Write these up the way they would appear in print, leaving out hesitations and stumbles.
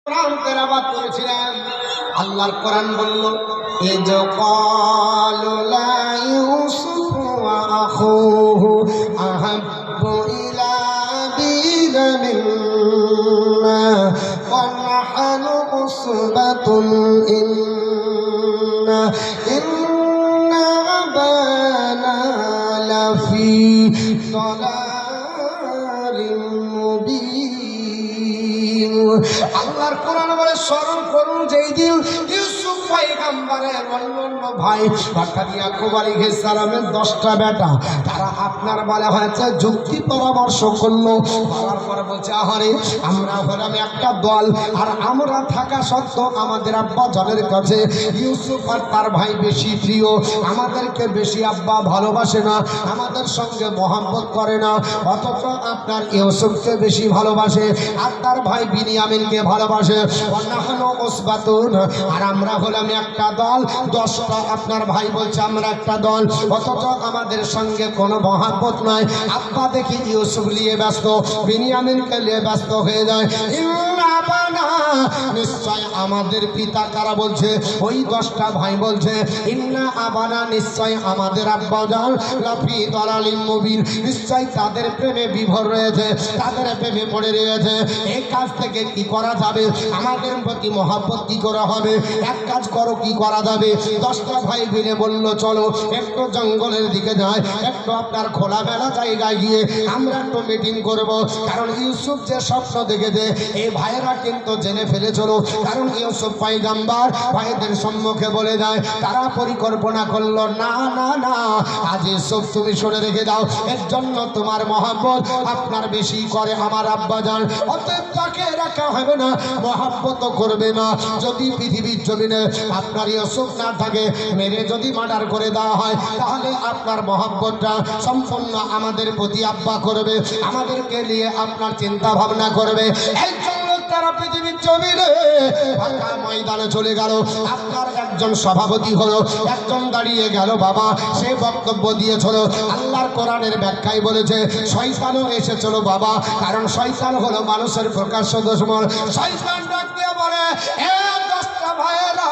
কোরআন তেলাওয়াত করেছিলেন। আল্লাহর কোরআন বলল, এ যে ক্বালু লা ইউসুফ ওয়া আখুহু আহাব্বু ইলা আবিনা মিন্না ওয়া নাহনু উসবাতুন ইন্না আবানা লাফি দালালিন মুবিন। আল্লাহর কোরআন বলে স্মরণ করুন যেই দিন ইউসুফ পয়গম্বরের অন্যান্য ভাই অর্থাৎ ইয়াকুব আলাইহিস সালামের 10টা বেটা তারা আপনার বলা হয়েছে যুক্তি পরামর্শ করলো। করার পরে বলছে, আহারে আমরা হলাম একটা দল, আর আমরা থাকা সত্ত্বেও আমাদের আব্বা জানের কাছে ইউসুফ আর তার ভাই বেশি প্রিয়, আমাদেরকে বেশি আব্বা ভালোবাসে না, আমাদের সঙ্গে মহব্বত করে না, অথচ আপনার ইউসুফকে বেশি ভালোবাসে আর তার ভাই বিনিয়ামিনকে ভালোবাসে। ওয়ানাহনু উসবাতুন, আর আমরা হলাম একটা দল। 10টা আপনার ভাই বলছে আমরা একটা দল, অথচ আমাদের সঙ্গে কোনো মহব্বত নাই। আব্বা দেখি ইউসুফ নিয়ে ব্যস্ত, বিনিয়ামিনকে নিয়ে ব্যস্ত হয়ে যায়। নিশ্চয় আমাদের পিতা, কারা বলছে? ওই 10টা ভাই বলছে, ইন্না আবানা, নিশ্চয় আমাদের আব্বা জান লাফি দালালিন মুবিন, নিশ্চয় তাদের প্রেমে বিভোর রয়েছে, তাদের প্রেমে পড়ে রয়েছে। এই কাজ থেকে কি করা যাবে? আমাদের প্রতি মহব্বত কি করা হবে? এক কাজ করো, কি করা যাবে? 10টা ভাই মিলে বলল, চলো একটু জঙ্গলের দিকে যাই, একটু আপনার খোলামেলা জায়গায় গিয়ে আমরা একটু মিটিং করব। কারণ ইউসুফ যে স্বপ্ন দেখেছে এই ভাইয়েরা কিন্তু জেনে ফেলেছিল। কারণ ইউসুফ পয়গম্বর ভাইদের সম্মুখে বলে যায়, তারা পরিকল্পনা করলো, না না না, আজ ইউসুফ তুমি শুনে রেখে দাও, এর জন্য তোমার মহব্বত আপনার বেশি করে আমার আব্বাজান, অতএব তাকে রাখা হবে না, মহব্বত করবে না। যদি পৃথিবীর জমিনে আপনার ইউসুফ না থাকে, মেরে যদি মার্ডার করে দেওয়া হয়, তাহলে আপনার মহব্বতটা সম্পূর্ণ আমাদের প্রতি আব্বা করবে, আমাদেরকে নিয়ে আপনার চিন্তা ভাবনা করবে। এই জন্য তারা পৃথিবীর জমিনে ফাঁকা ময়দানে চলে গেল। আপনার একজন সভাপতি হলো, একজন দাঁড়িয়ে গেল বাবা, সে বক্তব্য দিয়েছিল। আল্লাহর কোরআনের ব্যাখ্যায় বলেছে শয়তানও এসেছিল বাবা, কারণ শয়তান হলো মানুষের প্রকাশ্য দুশমন। শয়তান ডাক দিয়ে বলে, এ 10টা ভাইয়েরা,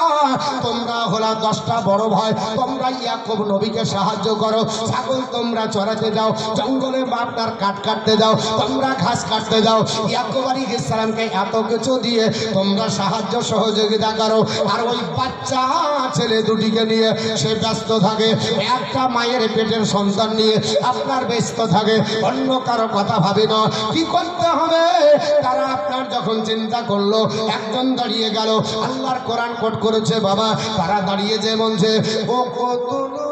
তোমরা হলো 10টা বড় ভাই, তোমরা ইয়াকুব নবীকে সাহায্য করো, ছাগল তোমরা চড়াতে যাও, জঙ্গলে আপনার কাঠ কাটতে যাও, তোমরা ঘাস কাটতে যাও, ইয়াকুব আলাইহিস সালামকে এত কিছু দিয়ে তোমরা সাহায্য সহযোগিতা করো। আর ওই বাচ্চা ছেলে দুটিকে নিয়ে সে ব্যস্ত থাকে, একটা মায়ের পেটের সন্তান নিয়ে আপনার ব্যস্ত থাকে, অন্য কারো কথা ভাবে না কি করতে হবে। তারা আপনার যখন চিন্তা করলো, একজন দাঁড়িয়ে গেল, আল্লাহর কোরআন কোট করেছে বাবা, তারা দাঁড়িয়ে যে বলছে, ও কতলু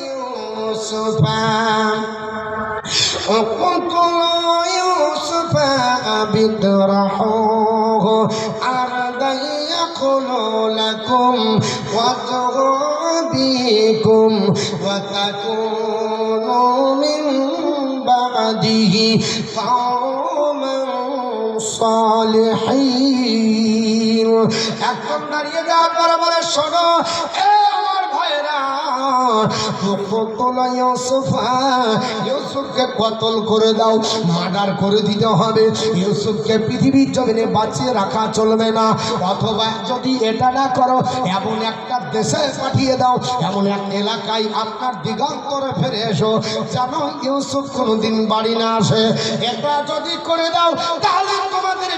ইউসুফা اقتلوا يوسف بطرحوه أرضا يخل لكم وجه أبيكم وتكونوا من بعده قوما صالحين। এখন দাঁড়িয়ে যাওয়ার পরে বলে, শোনো আমার ভাইরা, ইউসুফকে কতল করে দাও, মার্ডার করে দিতে হবে। ইউসুফকে পৃথিবীর জমিনে বাঁচিয়ে রাখা চলবে না। অথবা যদি এটা না করো, এমন একটা দেশে পাঠিয়ে দাও, এমন এক এলাকায় আপনার দিগন্তরে ফিরে এসো, যেন ইউসুফ কোনোদিন বাড়ি না আসে। এটা যদি করে দাও, তাহলে তোমাদের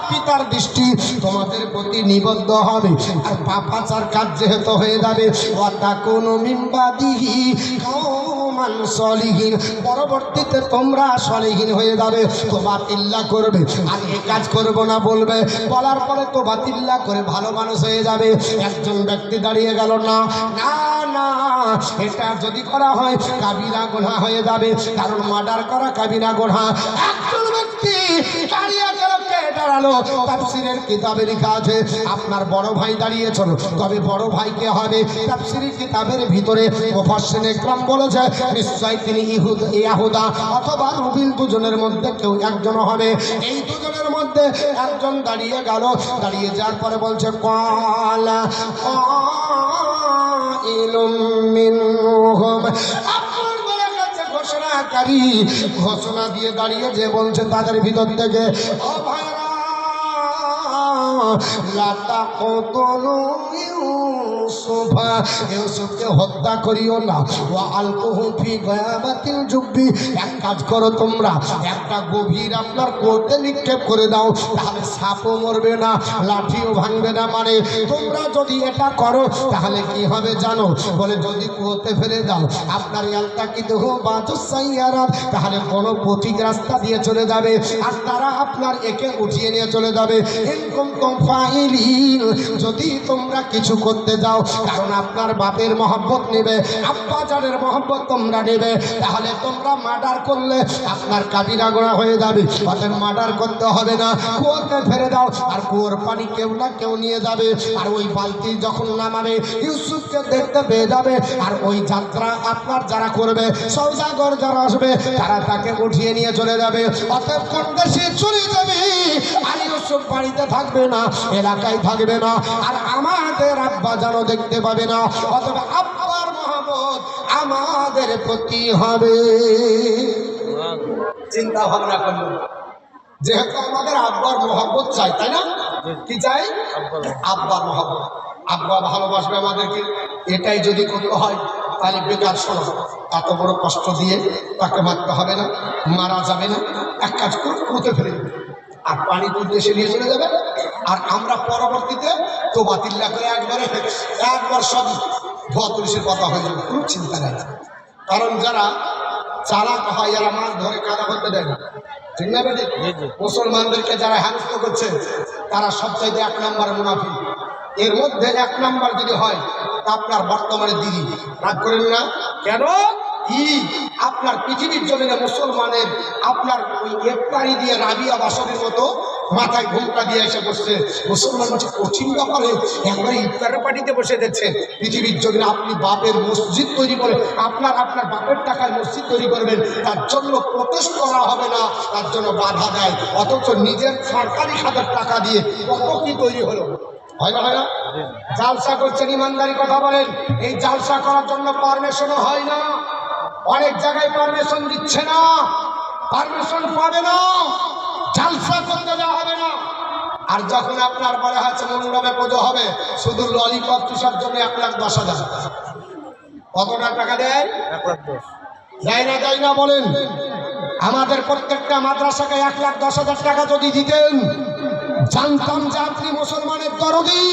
পিতার দৃষ্টি তোমাদের প্রতি নিবদ্ধ হবে, আর পাপাচার কাজ যেহেতু হয়ে যাবে, ওয়াতাকুনু মিন বাদিহি কওমান সলিহিন, পরবর্তীতে তোমরা সলিহিন হয়ে যাবে, তোবাতিল্লাহ করবে। আর এই কাজ করবো না বলবে, বলার পরে তোবাতিল্লাহ করে ভালো মানুষ হয়ে যাবে। একজন ব্যক্তি দাঁড়িয়ে গেল, না না না, এটা যদি করা হয় কাবিরা গুনাহ হয়ে যাবে, কারণ মার্ডার করা কাবিরা গুনাহ। একজন ব্যক্তি দাঁড়িয়ে গেল, কে দাঁড়ালো? তাফসীরের কিতাবে লেখা আছে আপনার বড় ভাই দাঁড়িয়েছিল, তবে বড় ভাই কে হবে? তাফসীরের কিতাবের ভিতরে মুফাসসিরিনে ইকরাম বলেছে নিশ্চয় তিনি ইয়াহুদা অথবা রুবিল, দুজনের মধ্যে কেউ একজন হবে। এই দুজনের মধ্যে একজন দাঁড়িয়ে গেল, দাঁড়িয়ে যাওয়ার পরে বলছে, ক্বালা কাইলুম মিনহুম, আপনার বলে গেছে ঘোষণাকারী, ঘোষণা দিয়ে দাঁড়িয়ে যে বলছে তাদের ভিতর থেকে, ও ভাইরা লা তাকতুলু ইউসুফা, ইউসুফকে হত্যা করিও না। ওয়া আলকুহু ফি গায়াবাতিল জুব্বি, এক কাজ করো তোমরা, একটা গভীর আপনার কোর্টে নিক্ষেপ করে দাও, তাহলে সাপও মরবে না, লাঠিও ভাঙবে না। মানে তোমরা যদি এটা করো তাহলে কি হবে জানো? বলে যদি কুয়োতে ফেলে দাও আপনার ইয়ালতাকিতুহ বাতুস সাইয়ারাত, তাহলে কোনো পথিক রাস্তা দিয়ে চলে যাবে আর তারা আপনার একে উঠিয়ে নিয়ে চলে যাবে। ইন কুনতুম ফাইলিন, যদি তোমরা কিছু করতে যাও, কারণ আপনার বাপের মহব্বত নেবে, আব্বা জানের মহব্বত তোমরা নেবে, তাহলে তোমরা মার্ডার করলে আপনার কাবিরা গোনা হয়ে যাবে। অতএব মার্ডার করতে হবে না, কুয়োতে ফেলে দাও, আর কুয়োর পানি কেউ না কেউ নিয়ে যাবে। আর ওই বালতি যখন নামাবে ইউসুফকে দেখতে পেয়ে যাবে, আর ওই যাত্রা আপনার যারা করবে, সওদাগর যারা আসবে, তারা তাকে উঠিয়ে নিয়ে চলে যাবে। অতএব কোন দেশে চলে যাবে, আর ইউসুফ বাড়িতে থাকবে না, এলাকায় থাকবে না, আর আমাদের আব্বা যেন দেখতে পাবে না। অতএব আব্বার মহব্বত আমাদের প্রতি হবে। চিন্তা ভাবনা করুন, যেহেতু আমাদের আব্বার মহব্বত চাই, তাই না? কি চাই? আব্বার মহব্বত। আব্বা ভালোবাসবে আমাদেরকে, এটাই যদি করতে হয় তাহলে বেকার শোনো, এত বড় কষ্ট দিয়ে তাকে মারতে হবে না, মারা যাবে না। এক কাজ করে কুঁতে ফেলে দেবে আর পানি তুলতে এসে নিয়ে চলে যাবে। আর আমরা পরবর্তীতে তো বাতিল্লা করে একবার সব ধোয়া তুলসীর কথা হয়ে যাবে, কোনো চিন্তা নেই। কারণ যারা চালাক হয় এরা মাছ ধরে কাদা করতে দেয় না, ঠিক না বেটি? মুসলমানদেরকে যারা হেনস্থ করছে তারা সবচাইতে 1 নম্বর মুনাফিক। এর মধ্যে 1 নম্বর যদি হয় তা আপনার বর্তমানে দিদি, রাগ করেন না কেন? আপনার পৃথিবীর জমিনে মুসলমানের আপনার ওই ইফতারি দিয়ে রাবিয়া বাসনের মতো মাথায় ঘুমটা দিয়ে এসে বসছে। মুসলমান হচ্ছে কঠিন ব্যাপারে একবারে ইফতারের পার্টিতে বসে যাচ্ছে। পৃথিবীর জমিনে আপনি বাপের মসজিদ তৈরি করে আপনার বাপের টাকায় মসজিদ তৈরি করবেন, তার জন্য প্রোটেস্ট করা হবে না, তার জন্য বাধা দেয়। অথচ নিজের সরকারি খাতের টাকা দিয়ে কত কি তৈরি হলো, হয় না? হয় না? জালসা করছেন, ইমানদারি কথা বলেন। এই জালসা করার জন্য পারমিশনও হয় না, অনেক জায়গায় পারমিশন দিচ্ছে না, পারমিশন পাবে না, জালসা করতে দেওয়া হবে না। আর যখন আপনার বলা হচ্ছে মণ্ডপে পুজো হবে, শুধু ললিপপ চুষার জন্য 1,10,000। কতটা টাকা দেয়? 1,10,000 দেয় না বলেন? আমাদের প্রত্যেকটা মাদ্রাসাকে 1,10,000 টাকা যদি দিতেন, জানতাম যে আপনি মুসলমানের দরদি।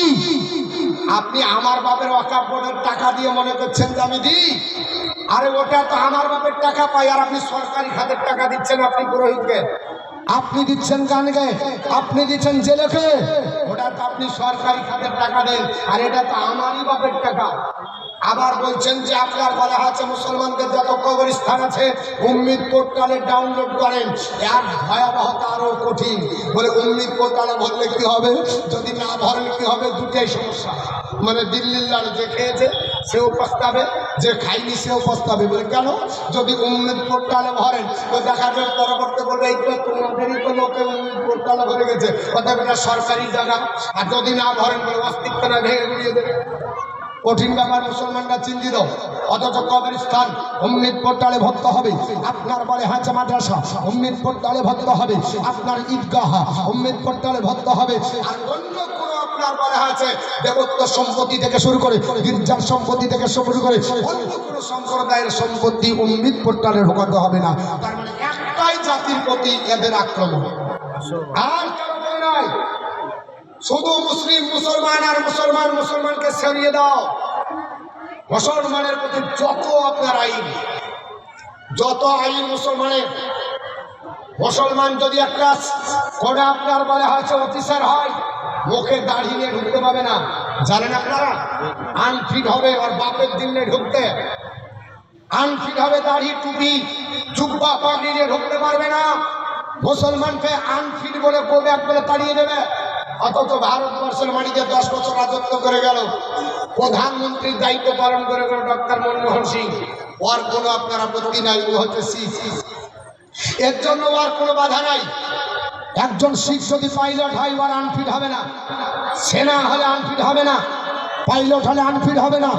আপনি আমার বাপের ওয়াকফ বোর্ডের টাকা দিয়ে মনে করছেন যে আমি দিই? আরে ওটা তো আমার বাপের টাকা পাই, আর আপনি সরকারি খাতের টাকা দিচ্ছেন। আপনি পুরোহিতকে, আপনি দিচ্ছেন গানকে, আপনি দিচ্ছেন জেলেকে, ওটা তো আপনি সরকারি খাতের টাকা দেন, আর এটা তো আমারই বাপের টাকা। আবার বলছেন যে আপনার বলা আছে মুসলমানদের যত কবরস্থান আছে উম্মিদ পোর্টালে ডাউনলোড করেন। এর ভয়াবহতা আরও কঠিন। বলে উম্মিদ পোর্টালে ভরলে কি হবে, যদি না ভরেন কি হবে? দুটাই সমস্যা। মানে দিল্লির লাল যে খেয়েছে সেও পস্তাবে, যে খাইনি সেও পস্তাবে। বলে কেন? যদি উম্মিদ পোর্টালে ভরেন তো দেখা যাবে পরবর্তী বলবে এই তো তোমাদেরই তো লোকে উম্মিদ পোর্টালে ভরে গেছে, অর্থাৎ এটা সরকারি জায়গা। আর যদি না ভরেন বলে অস্তিত্ব না ভেঙে গুড়িয়ে দেবে। কঠিন ব্যাপার, মুসলমানরা চিন্তিত। অথচ কবরস্থান উম্মিদ পোর্টালে ভর্তি হবে, আপনার বলে হাঁচা মাদ্রাসা উম্মিদ পোর্টালে ভর্তি হবে, আপনার ঈদগাহ উম্মিদ পোর্টালে ভর্তি হবে। আর অন্য কোনো আপনার বলে আছে দেবত্ব সম্পত্তি থেকে শুরু করে গির্জার সম্পত্তি থেকে শুরু করে অন্য কোনো সম্প্রদায়ের সম্পত্তি উম্মিদ পোর্টালে ঢোকাতে হবে না। তার মানে একটাই জাতির প্রতি এদের আক্রমণ, আর কারো নাই। শুধু মুসলমান আর মুসলমানকে সরিয়ে দাও। মুসলমানের প্রতি যত আপনার আইন, মুসলমান যদি একটা করে আপনার বলা হয়েছে অফিসার হয়, মুখে দাড়ি নিয়ে ঢুকতে পাবে না, জানেন আপনারা? আনফিট হবে, ওর বাপের দিন নিয়ে ঢুকতে আনফিট হবে। দাড়ি টুপি জুব্বা পাগড়ি নিয়ে ঢুকতে পারবে না। মুসলমানকে আনফিট বলে গোব্যাক বলে তাড়িয়ে দেবে। অথচ ভারতবর্ষের মাটিতে 10 বছর রাজত্ব করে গেল, প্রধানমন্ত্রীর দায়িত্ব পালন করে গেল ডক্টর মনমোহন সিং। ওর কোনো আপনার আপত্তি নাই, ও হচ্ছে শিখ, এর জন্য ওর কোনো বাধা নাই। একজন শিখ যদি পাইলট হয় ওর আনফিট হবে না, সেনা হলে আনফিট হবে না, পাইলট হলে আনফিট হবে না,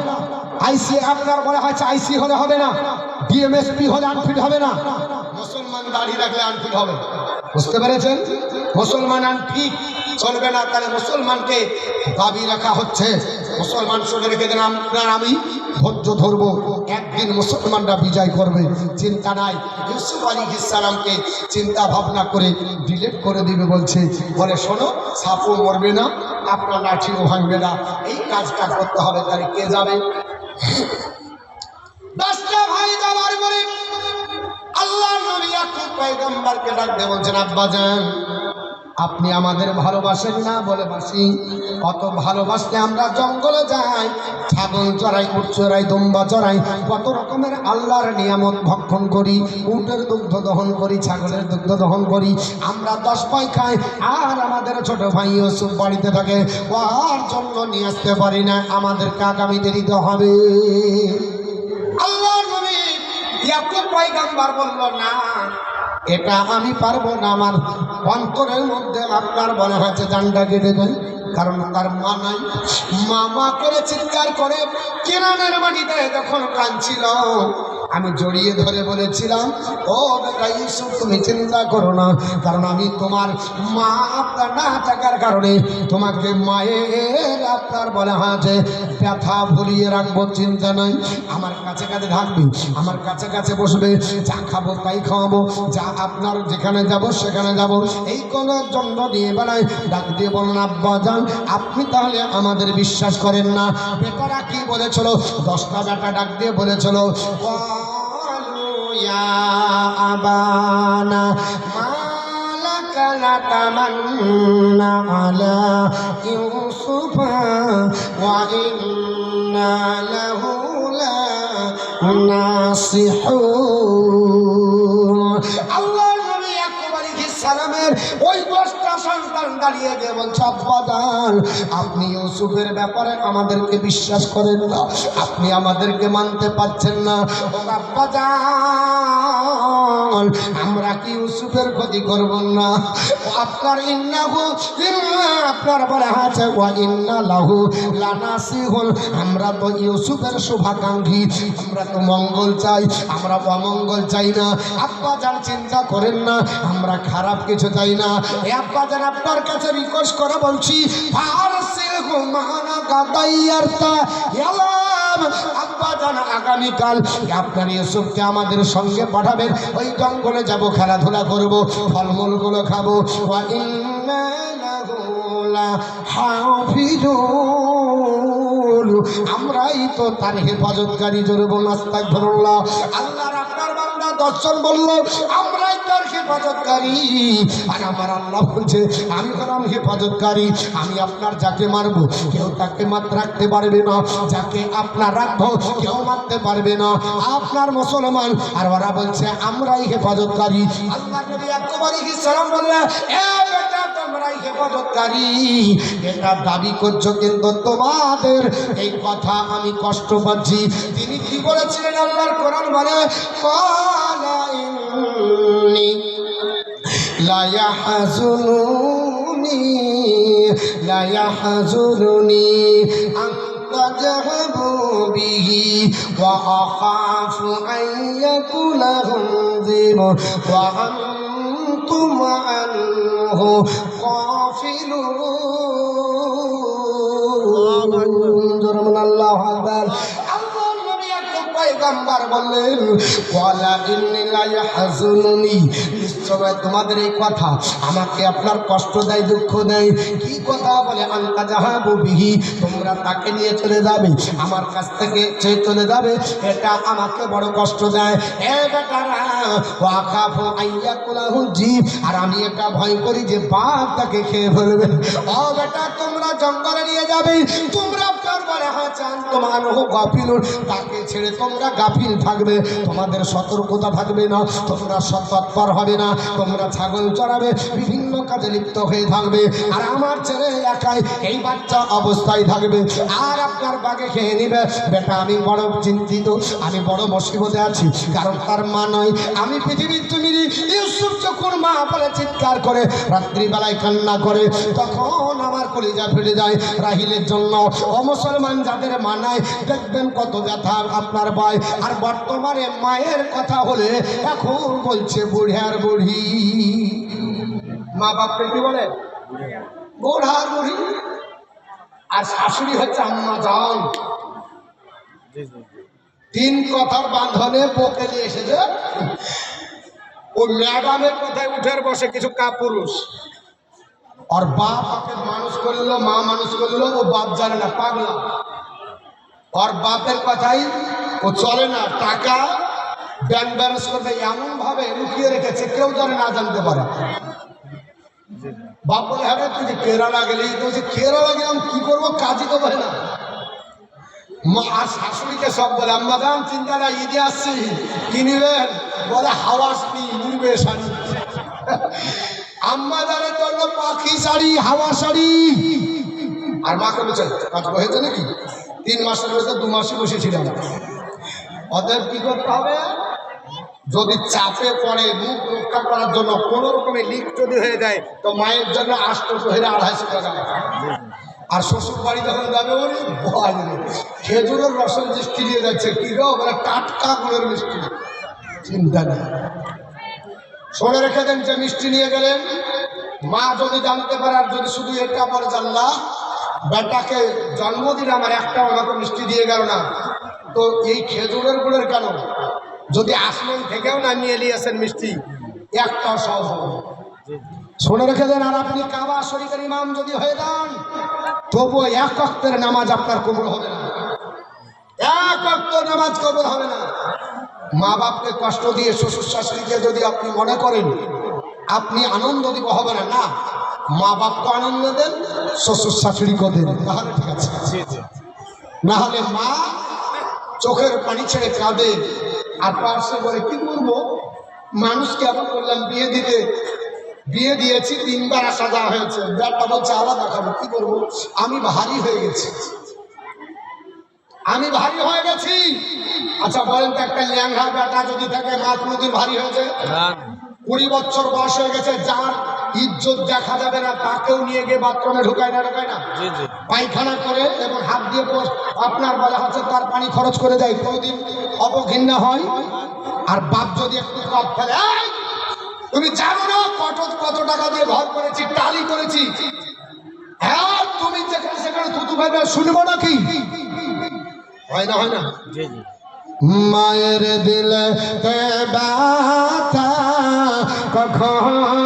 আইসি আপনার বলা হয়েছে আইসি হলে হবে না, ডিএমএসপি হলে আনফিট হবে না। মুসলমান দাঁড়িয়ে রাখলে আনফিট হবে, বুঝতে পেরেছেন? মুসলমান ঠিক চলবে না, তাহলে মুসলমানকে দাবি রাখা হচ্ছে। মুসলমান শুনে রেখে দেন, আপনার আমি ধৈর্য ধরবো, একদিন মুসলমানরা বিজয় করবে, চিন্তা নাই। ইউসুফ আলাইহিস সালামকে চিন্তা ভাবনা করে ডিলিট করে দিবে বলছে, বলে শোনো, সাপও মরবে না, আপনার লাঠিও ভাঙবে না, এই কাজটা করতে হবে। তাহলে কে যাবে? 10টা ভাই যাবার পরে আল্লাহর নবী ইয়াকুব পয়গম্বরকে ডাক দিয়ে বলছেন, আব্বাজান আপনি আমাদের ভালোবাসেন না? বলে বাসি। কত ভালোবাসলে আমরা জঙ্গলে যাই, ছাগল চড়াই, উট চড়াই, দুম্বা চড়াই, কত রকমের আল্লাহর নিয়ামত ভক্ষণ করি, উটের দুগ্ধ দহন করি, ছাগলের দুগ্ধ দহন করি, আমরা 10 ভাই খাই। আর আমাদের ছোট ভাই ইউসুফ বাড়িতে থাকে, ওর জন্য নিয়ে আসতে পারি না, আমাদেরকে আগামীতে দিতে হবে। আল্লাহর নবী ইয়াকুব পয়গম্বর বলল, না এটা আমি পারবো না, আমার অন্তরের মধ্যে আপনার বলা হয়েছে জানটা কেটে দেন। কারণ তার মা নাই, মামা করে চিৎকার করে কেনানের মাটিতে যখন কাঁদছিল, আমি জড়িয়ে ধরে বলেছিলাম, ও বেটা ইউসুফ তুমি চিন্তা করো না, কারণ আমি তোমার মা, আপনার না থাকার কারণে তোমাকে মায়ের আপনার বলা হয়েছে ব্যথা ভুলিয়ে রাখবো, চিন্তা নাই। আমার কাছে কাছে থাকবে, আমার কাছে কাছে বসবে, যা খাবো তাই খাওয়াবো, যা আপনার যেখানে যাব সেখানে যাব, এই কোনো জন্য নিয়ে বেড়াই। ডাক দিয়ে বলুন, আব্বা যান আপনি তাহলে আমাদের বিশ্বাস করেন না? বেটারা কি বলেছিল? 10টা বেটা ডাক দিয়ে বলেছিল, ইয়া আবানা মালাকা নাতামান্না আলা ইউসুফা ওয়া ইন্না লাহু লানাসিহুন। আল্লাহর নবী ইয়াকুব আলাইহিস সালামের ওই 10টা সন্তান দাঁড়িয়ে গিয়ে বলছে, আব্বাজান আপনি ইউসুফের ব্যাপারে আমাদেরকে বিশ্বাস করেন না, আপনি আমাদেরকে মানতে পারছেন না। ও আব্বাজান আমরা কি ইউসুফের ক্ষতি করব না? আপনার ইন্নাহু আপনার বলা আছে ওয়া ইন্না লাহু লানাসিহুন, আমরা তো ইউসুফের শুভাকাঙ্ক্ষী, আমরা তো মঙ্গল চাই, আমরা অমঙ্গল চাই না। আব্বাজান চিন্তা করেন না, আমরা খারাপ কিছু চাই না। এ আব্বাজান আপনার কাছে রিকোয়েস্ট করে বলছি, ফারসিলহু মানা গাদাইয়ারতা ইয়ালাম। আব্বাজান আগামীকাল আপনার ইউসুফকে আমাদের সঙ্গে পাঠাবেন, ওই জঙ্গলে যাব, খেলাধুলা করব, ফলমূলগুলো খাবো। ওয়া ইন্না লাহু লাহাফিজুন, আমরাই তো তার হেফাজতকারী। জোরে বলুন আস্তাগফিরুল্লাহ। আল্লাহর আপনার বান্দা 10 জন বলল, আমরাই তার হেফাজতকারী। আর আমার আল্লাহ বলছে, আমি হলাম হেফাজতকারী, আমি আপনার যাকে মারবো কেউ তাকে রাখতে পারবে না, যাকে আপনার রাখবো কেউ মারতে পারবে না, আপনার মুসলমান। আর ওরা বলছে আমরাই হেফাজতকারী। আল্লাহ নবী ইয়াকুব আলাইহিস সালাম বললেন, এ বেটা তোমরাই হেফাজতকারী, এটা দাবি করছো, কিন্তু তোমাদের এই কথা আমি কষ্ট পাচ্ছি। তিনি কি বলেছিলেন? আল্লাহর কোরআন বলে, ক্বালা ইন্নী লা ইয়াহজুরুনি আন তাযহাবু বিহি ওয়া আখাফু আন ইয়াকুলাহুম যিবুন ওয়া আনতুম আনহু গাফিলুন। আল্লাহু আকবার। আল্লাহর নবী ইয়াকুব পয়গম্বর বললেন, ওয়ালা ইন্নী লা ইয়াহজুনুনি, নিশ্চয় তোমাদের এই কথা আমাকে আপনার কষ্ট দেয়, দুঃখ দেয়। কি কথা? বলে আনতা যাহাবু বিহি, তোমরা তাকে নিয়ে চলে যাবে, আমার কাছ থেকে চলে যাবে, এটা আমাকে বড় কষ্ট দেয়। এ বেটারা, ওয়া খাফু আইয়াকুলাহু জীব, আর আমি এটা ভয় করি যে বাঘ তাকে খেয়ে ফেলবে। ও বেটা তোমরা জঙ্গলে নিয়ে যাবে, তোমরা আপনার বলে হাসান তোমার গাফিলুন, তাকে ছেড়ে তোমরা গাফিল থাকবে, তোমাদের সতর্কতা থাকবে না, তোমরা সতর্ক হবে না, তোমরা ছাগল চড়াবে, বিভিন্ন কাজে লিপ্ত হয়ে থাকবে, আর আমার ছেলে একাই এই বাচ্চা অবস্থায় থাকবে, আর আপনার বাগে খেয়ে নিবে। বেটা আমি বড় চিন্তিত, আমি বড় মুসিবতে আছি, কারণ তার মা নয়, আমি পৃথিবীর তুমি। ইউসুফ যখন মা বলে চিৎকার করে, রাত্রিবেলায় কান্না করে, তখন আমার কলিজা ফেলে যায় রাহিলের জন্য। ও মুসলমান যাদের মানায় দেখবেন কত ব্যথা আপনার পায়। আর বর্তমানে মায়ের কথা হলে এখন বলছে বুড়ি আর বুড়ি। মা বাপকে কি বলে? বুড়া বুড়ি। আর শাশুড়ি হচ্ছে আম্মা জান। তিন কথার বাঁধনে বকে নিয়ে এসেছে। ও ম্যাডামের কথায় উঠের বসে কিছু কাপুরুষ। আর বাপ ওকে মানুষ করলো, মা মানুষ করলো, ও বাপ জানে না, পাগলা। আর বাপের কথাই ও চলে না, টাকা ব্যাংক ব্যালেন্স করবে এমন ভাবে লুকিয়ে রেখেছে, কেউ জানে না, জানতে পারে। বাপ বলে হ্যাঁ তুই যে কেরালা গেলি, তুই যে কেরালা গেলাম কি করবো, কাজই তো বলে না। আর শাশুড়িকে সব বলে আম্মা জান চিন্তা না, ঈদে আসছি কি নিবেন? বলে হাওয়াস নিবে শাড়ি। আম্মা জানের জন্য পাখি শাড়ি, হাওয়া শাড়ি। আর মাকে বলছে কাজ হয়েছে নাকি? 3 মাসের মধ্যে 2 মাসই বসেছিলাম। অতএব কি করতে হবে? যদি চাপে পড়ে মুখ রক্ষা করার জন্য কোনো রকমে লিক যদি হয়ে যায়, তো মায়ের জন্য 800 হেরে 250 টাকা। আর শ্বশুর বাড়ি যখন যাবে ওরে ভয়, খেজুরের রসের মিষ্টি নিয়ে যাচ্ছে, কি গো বলে টাটকা গুড়ের মিষ্টি। চিন্তা নেই, শুনে রেখে দেন যে মিষ্টি নিয়ে গেলেন, মা যদি জানতে পারে আর যদি শুধু এটা বলে জানলা বেটাকে জন্মদিন আমার একটা আমাকে মিষ্টি দিয়ে গেল না, তো এই খেজুরের গুড়ের কেন? যদি আসমান থেকেও নামিয়ে নিয়েছেন মিষ্টি, একটাও সহজ হবে। শুনে রেখে দেন। আর আপনি কাবা শরীফের ইমাম যদি হয়ে যান, তবুও 1 ওয়াক্তের নামাজ আপনার কবুল হবে না। 1 ওয়াক্ত নামাজ কবুল হবে না। মা বাপকে কষ্ট দিয়ে শ্বশুর শাশুড়িকে যদি আপনি মনে করেন আপনি আনন্দ দিব, হবে না। না, মা বাপকে আনন্দ দেন, শ্বশুর শাশুড়িকে দেন, তাহলে ঠিক আছে। না হলে মা চোখের পানি ছেড়ে কাঁদে আর পার্শ্বে বলে কি করবো, মানুষ কেমন করলাম বিয়ে দিতে, বিয়ে দিয়েছি 3 বার আসা যাওয়া হয়েছে, ব্যাটটা বলছে আলাদা খাবো, কি করবো, আমি ভারী হয়ে গেছি, আমি ভারী হয়ে গেছি। আচ্ছা বলেন তো, একটা ল্যাংড়া বেটা যদি থাকে, মা কোনোদিন ভারী হয়েছে? 20 বছর বয়স হয়ে গেছে, যার ইজ্জত দেখা যাবে না, তাকেও নিয়ে গিয়ে বাথরুমে ঢুকায় না, পায়খানা করে এবং হাত দিয়ে আপনার বলা হচ্ছে তার পানি খরচ করে দেয়, কোনোদিন অবঘিন্না হয়? আর বাপ যদি একটু কপ ফেলে, তুমি জানো না কত টাকা দিয়ে ঘর করেছি, টালি করেছি, হ্যাঁ তুমি যেখানে সেখানে থুতু ভাবে শুনবো নাকি? হয় না, হয় না? মায়ের দিলে ব্যথা কখন